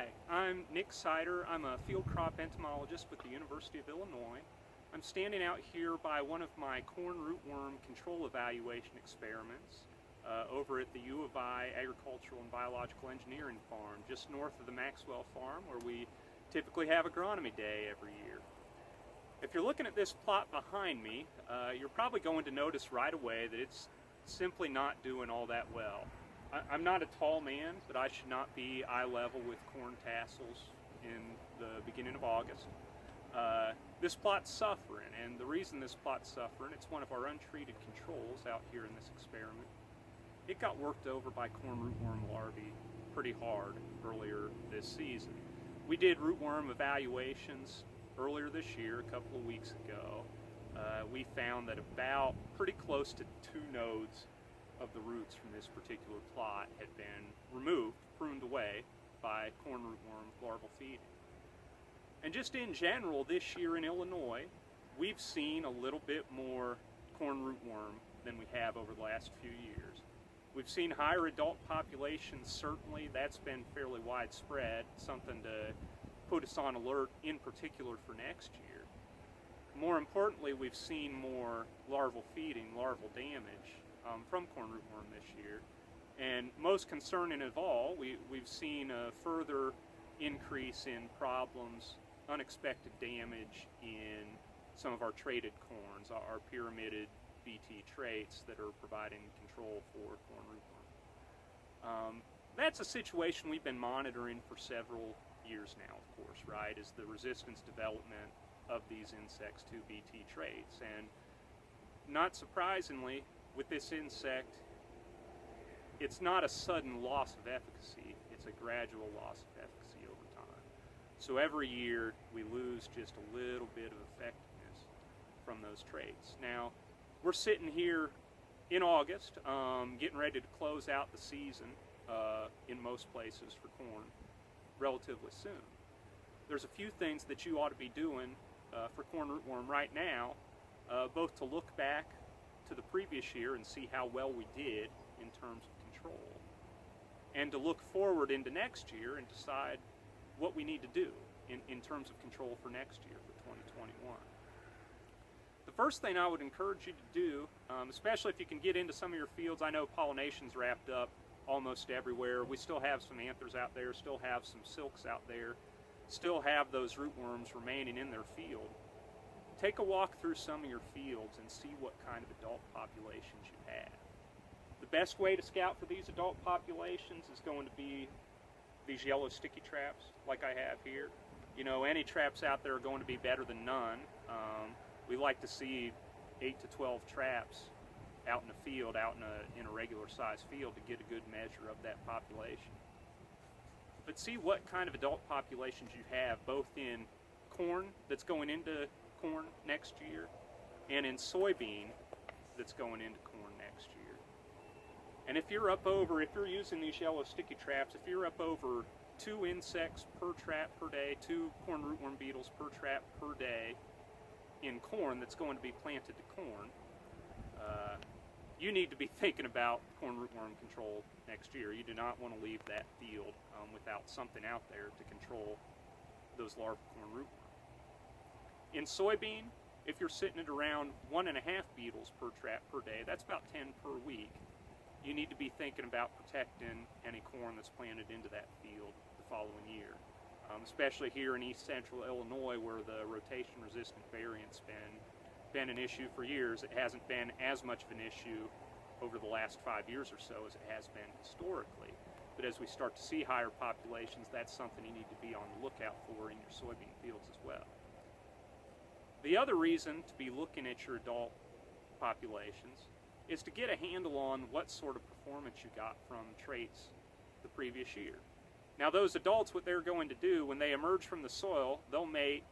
Hi, I'm Nick Seiter. I'm a field crop entomologist with the University of Illinois. I'm standing out here by one of my corn rootworm control evaluation experiments over at the U of I Agricultural and Biological Engineering Farm, just north of the Maxwell Farm, where we typically have agronomy day every year. If you're looking at this plot behind me, you're probably going to notice right away that it's simply not doing all that well. I'm not a tall man, but I should not be eye level with corn tassels in the beginning of August. This plot's suffering, and the reason this plot's suffering, it's one of our untreated controls out here in this experiment. It got worked over by corn rootworm larvae pretty hard earlier this season. We did rootworm evaluations earlier this year, a couple of weeks ago. We found that about pretty close to 2 nodes of the roots from this particular plot had been removed, pruned away by corn rootworm larval feeding. And just in general, this year in Illinois, we've seen a little bit more corn rootworm than we have over the last few years. We've seen higher adult populations, certainly. That's been fairly widespread, something to put us on alert, in particular for next year. More importantly, we've seen more larval feeding, larval damage from corn rootworm this year. And most concerning of all, we've seen a further increase in problems, unexpected damage in some of our traded corns, our pyramided BT traits that are providing control for corn rootworm. That's a situation we've been monitoring for several years now, of course, right, is the resistance development of these insects to BT traits. And not surprisingly, with this insect, it's not a sudden loss of efficacy, it's a gradual loss of efficacy over time. So every year we lose just a little bit of effectiveness from those traits. Now, we're sitting here in August, getting ready to close out the season in most places for corn relatively soon. There's a few things that you ought to be doing for corn rootworm right now, both to look back to the previous year and see how well we did in terms of control, and to look forward into next year and decide what we need to do in terms of control for next year, for 2021. The first thing I would encourage you to do, especially if you can get into some of your fields, I know pollination's wrapped up almost everywhere. We still have some anthers out there, still have some silks out there, still have those rootworms remaining in their field. Take a walk through some of your fields and see what kind of adult populations you have. The best way to scout for these adult populations is going to be these yellow sticky traps like I have here. You know, any traps out there are going to be better than none. We like to see 8 to 12 traps out in the field, out in a regular sized field, to get a good measure of that population. But see what kind of adult populations you have, both in corn that's going into corn next year and in soybean that's going into corn next year. And if you're using these yellow sticky traps, if you're up over 2 insects per trap per day, 2 corn rootworm beetles per trap per day in corn that's going to be planted to corn, you need to be thinking about corn rootworm control next year. You do not want to leave that field without something out there to control those larval corn rootworm. In soybean, if you're sitting at around 1.5 beetles per trap per day, that's about 10 per week. You need to be thinking about protecting any corn that's planted into that field the following year. Especially here in east central Illinois, where the rotation-resistant variant's been an issue for years. It hasn't been as much of an issue over the last 5 years or so as it has been historically. But as we start to see higher populations, that's something you need to be on the lookout for in your soybean fields as well. The other reason to be looking at your adult populations is to get a handle on what sort of performance you got from traits the previous year. Now those adults, what they're going to do when they emerge from the soil, they'll mate,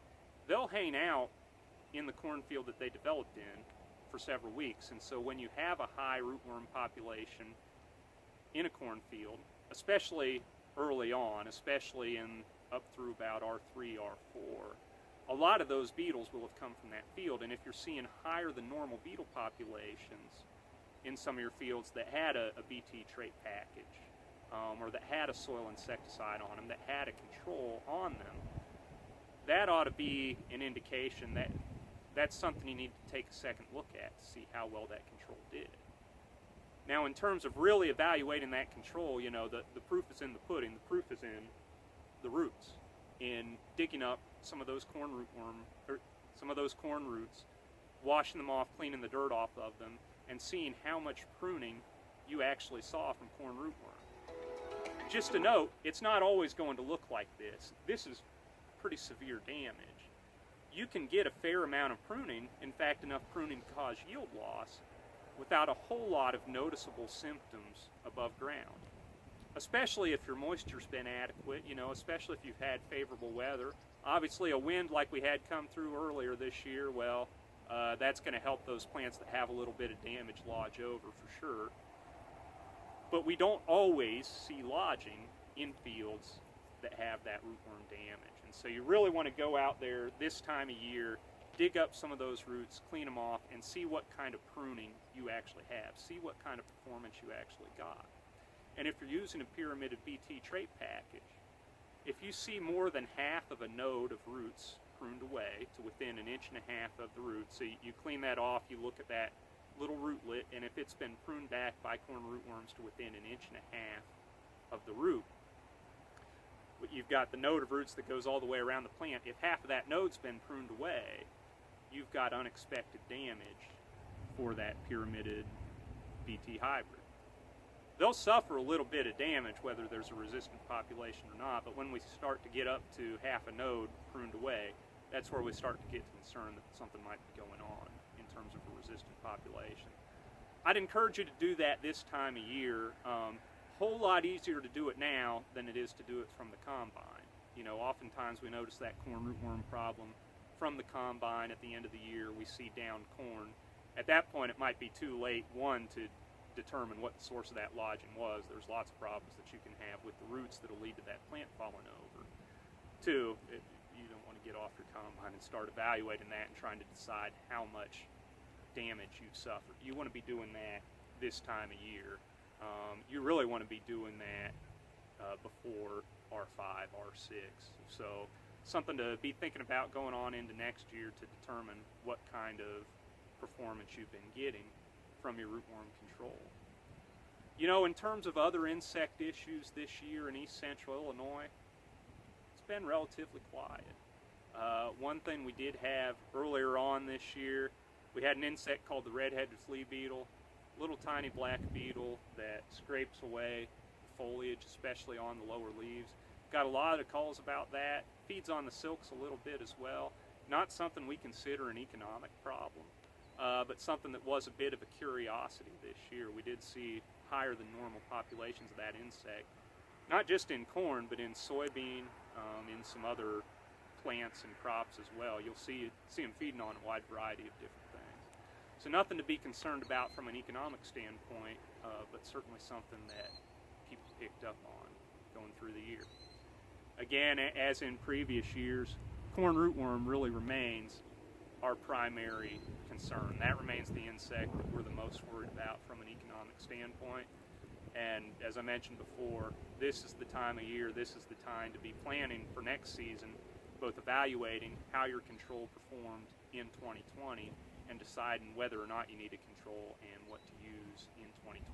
they'll hang out in the cornfield that they developed in for several weeks. And so when you have a high rootworm population in a cornfield, especially early on, especially in up through about R3, R4, a lot of those beetles will have come from that field. And if you're seeing higher than normal beetle populations in some of your fields that had a BT trait package, or that had a soil insecticide on them, that had a control on them, that ought to be an indication that that's something you need to take a second look at to see how well that control did. Now, in terms of really evaluating that control, the proof is in the pudding. The proof is in the roots, in digging up some of those corn roots, washing them off, cleaning the dirt off of them, and seeing how much pruning you actually saw from corn rootworm. Just a note, it's not always going to look like this. This is pretty severe damage. You can get a fair amount of pruning, in fact enough pruning to cause yield loss, without a whole lot of noticeable symptoms above ground. Especially if your moisture's been adequate, especially if you've had favorable weather. Obviously a wind like we had come through earlier this year, well, that's going to help those plants that have a little bit of damage lodge over for sure. But we don't always see lodging in fields that have that rootworm damage. And so you really want to go out there this time of year, dig up some of those roots, clean them off, and see what kind of pruning you actually have. See what kind of performance you actually got. And if you're using a pyramided BT trait package, if you see more than half of a node of roots pruned away to within 1.5 inches of the root, so you clean that off, you look at that little rootlet, and if it's been pruned back by corn rootworms to within 1.5 inches of the root, you've got the node of roots that goes all the way around the plant. If half of that node's been pruned away, you've got unexpected damage for that pyramided BT hybrid. They'll suffer a little bit of damage whether there's a resistant population or not, but when we start to get up to half a node pruned away, that's where we start to get concerned that something might be going on in terms of a resistant population. I'd encourage you to do that this time of year. Whole lot easier to do it now than it is to do it from the combine. Oftentimes we notice that corn rootworm problem from the combine at the end of the year. We see down corn. At that point, it might be too late, one, to determine what the source of that lodging was. There's lots of problems that you can have with the roots that will lead to that plant falling over. Two, you don't want to get off your combine and start evaluating that and trying to decide how much damage you've suffered. You want to be doing that this time of year. You really want to be doing that before R5, R6. So something to be thinking about going on into next year to determine what kind of performance you've been getting from your rootworm control. In terms of other insect issues this year in East Central Illinois, it's been relatively quiet. One thing we did have earlier on this year, we had an insect called the Redheaded Flea beetle, little tiny black beetle that scrapes away the foliage, especially on the lower leaves. Got a lot of calls about that. Feeds on the silks a little bit as well. Not something we consider an economic problem, but something that was a bit of a curiosity this year. We did see higher than normal populations of that insect, not just in corn, but in soybean, in some other plants and crops as well. You'll see them feeding on a wide variety of different things. So nothing to be concerned about from an economic standpoint, but certainly something that people picked up on going through the year. Again, as in previous years, corn rootworm really remains our primary concern. That remains the insect that we're the most worried about from an economic standpoint. And as I mentioned before, this is the time of year, this is the time to be planning for next season, both evaluating how your control performed in 2020 and deciding whether or not you need a control and what to use in 2021.